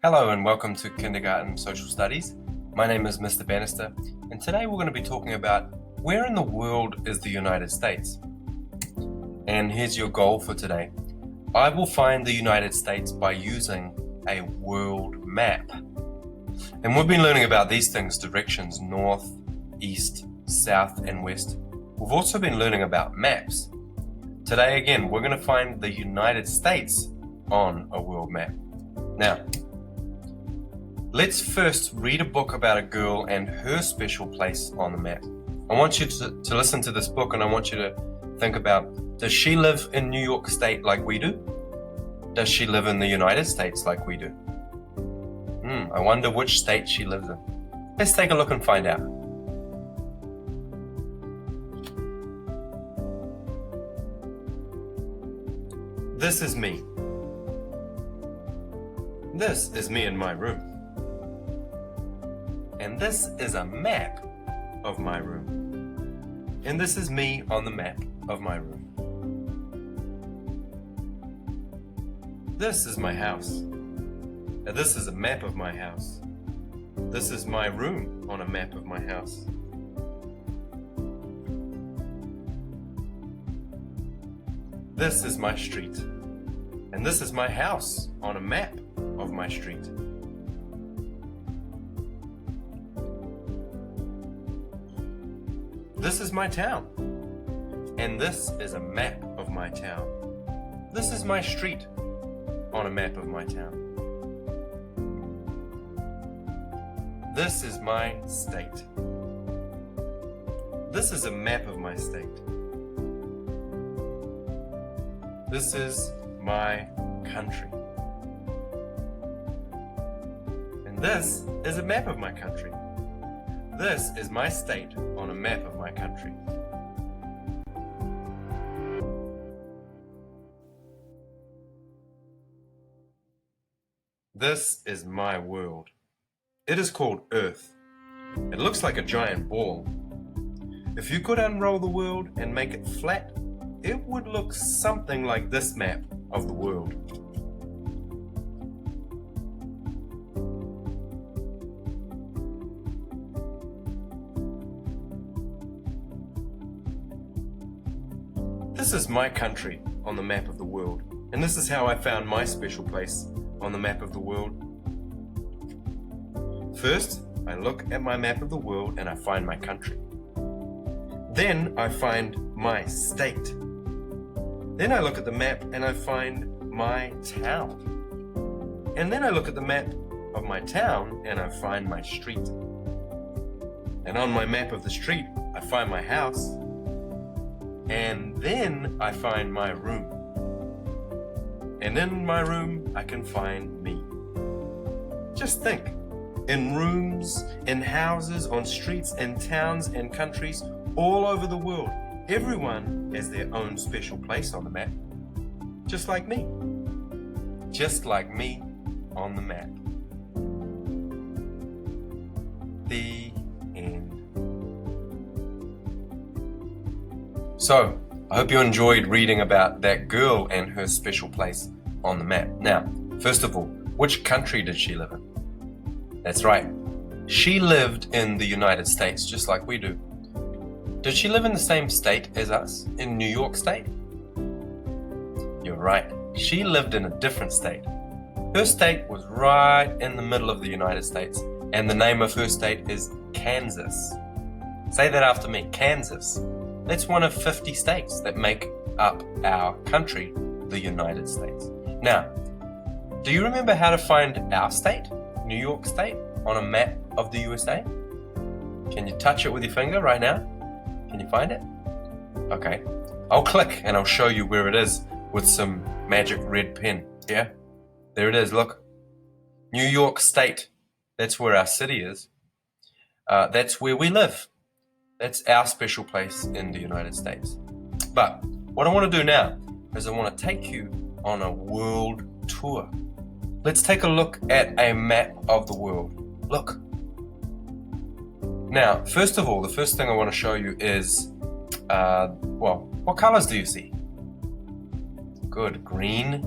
Hello and welcome to Kindergarten Social Studies. My name is Mr. Bannister, and today we're going to be talking about where in the world is the United States. And here's your goal for today. I will find the United States by using a world map. And we've been learning about these things: directions, north, east, south, and west. We've also been learning about maps. Today again, we're going to find the United States on a world map. Now, let's first read a book about a girl and her special place on the map. I want you to listen to this book, and I want you to think about, does she live in New York State like we do? Does she live in the United States like we do? I wonder which state she lives in. Let's take a look and find out. This is me. This is me in my room. And this is a map of my room. And this is me on the map of my room. This is my house. And this is a map of my house. This is my room on a map of my house. This is my street. And this is my house on a map of my street. This is my town, and this is a map of my town. This is my street on a map of my town. This is my state. This is a map of my state. This is my country. And this is a map of my country. This is my state on a map of my country. This is my world. It is called Earth. It looks like a giant ball. If you could unroll the world and make it flat, it would look something like this map of the world. This is my country on the map of the world, and this is how I found my special place on the map of the world. First, I look at my map of the world and I find my country. Then I find my state. Then I look at the map and I find my town. And then I look at the map of my town and I find my street. And on my map of the street, I find my house. And then I find my room. And in my room, I can find me. Just think, in rooms, in houses, on streets, in towns and countries all over the world, everyone has their own special place on the map. Just like me. Just like me on the map. The end. So, I hope you enjoyed reading about that girl and her special place on the map. Now, first of all, which country did she live in? That's right. She lived in the United States, just like we do. Did she live in the same state as us, in New York State? You're right. She lived in a different state. Her state was right in the middle of the United States, and the name of her state is Kansas. Say that after me, Kansas. That's one of 50 states that make up our country, the United States. Now, do you remember how to find our state, New York State, on a map of the USA? Can you touch it with your finger right now? Can you find it? Okay. I'll click and I'll show you where it is with some magic red pen. Yeah? There it is, look. New York State. That's where our city is. That's where we live. That's our special place in the United States. But what I want to do now is I want to take you on a world tour. Let's take a look at a map of the world. Look. Now, first of all, the first thing I want to show you is, what colors do you see? Good, green,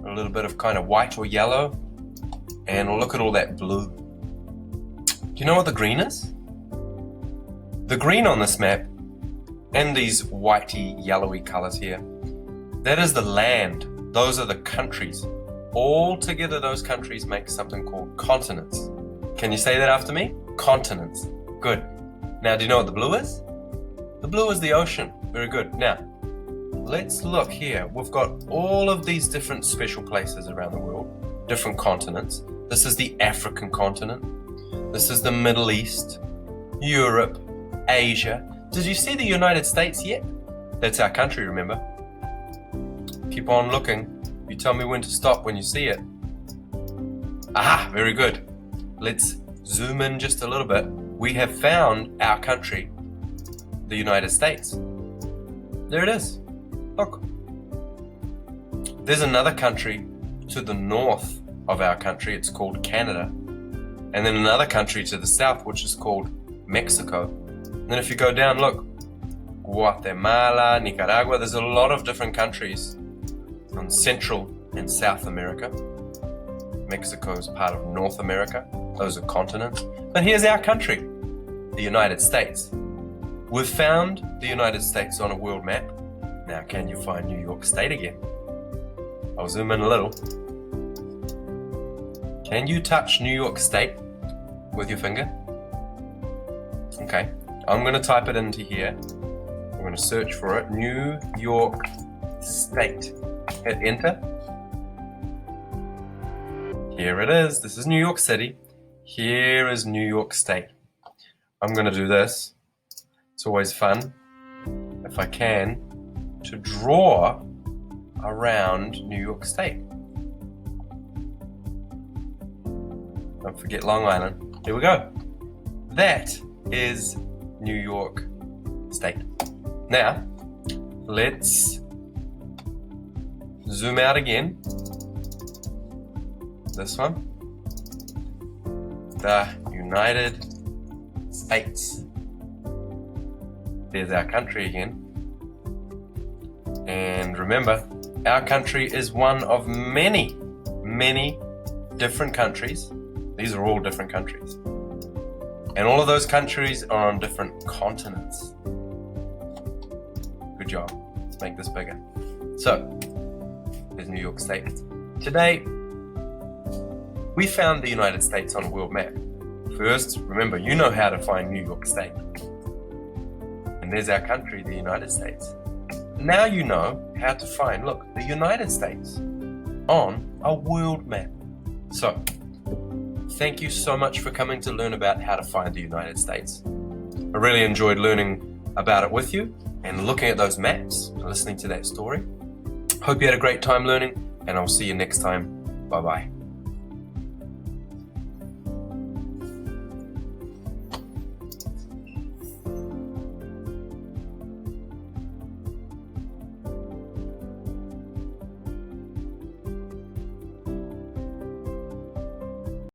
a little bit of kind of white or yellow, and look at all that blue. Do you know what the green is? The green on this map, and these whitey, yellowy colors here, that is the land. Those are the countries. All together, those countries make something called continents. Can you say that after me? Continents. Good. Now, do you know what the blue is? The blue is the ocean. Very good. Now, let's look here. We've got all of these different special places around the world, different continents. This is the African continent. This is the Middle East, Europe, Asia. Did you see the United States yet? That's our country, remember? Keep on looking. You tell me when to stop when you see it. Aha, very good. Let's zoom in just a little bit. We have found our country, the United States. There it is. Look. There's another country to the north of our country. It's called Canada. And then another country to the south, which is called Mexico. And then if you go down, look, Guatemala, Nicaragua, there's a lot of different countries on Central and South America. Mexico is part of North America. Those are continents. But here's our country, the United States. We've found the United States on a world map. Now, can you find New York State again? I'll zoom in a little. Can you touch New York State with your finger? Okay, I'm going to type it into here. I'm going to search for it. New York State. Hit enter. Here it is. This is New York City. Here is New York State. I'm going to do this. It's always fun, if I can, to draw around New York State. Don't forget Long Island. Here we go. That is New York State. Now, let's zoom out again. This one. The United States. There's our country again. And remember, our country is one of many, many different countries. These are all different countries. And all of those countries are on different continents. Good job. Let's make this bigger. So, there's New York State. Today, we found the United States on a world map. First, remember, you know how to find New York State. And there's our country, the United States. Now you know how to find, look, the United States on a world map. So, thank you so much for coming to learn about how to find the United States. I really enjoyed learning about it with you and looking at those maps and listening to that story. Hope you had a great time learning, and I'll see you next time. Bye-bye.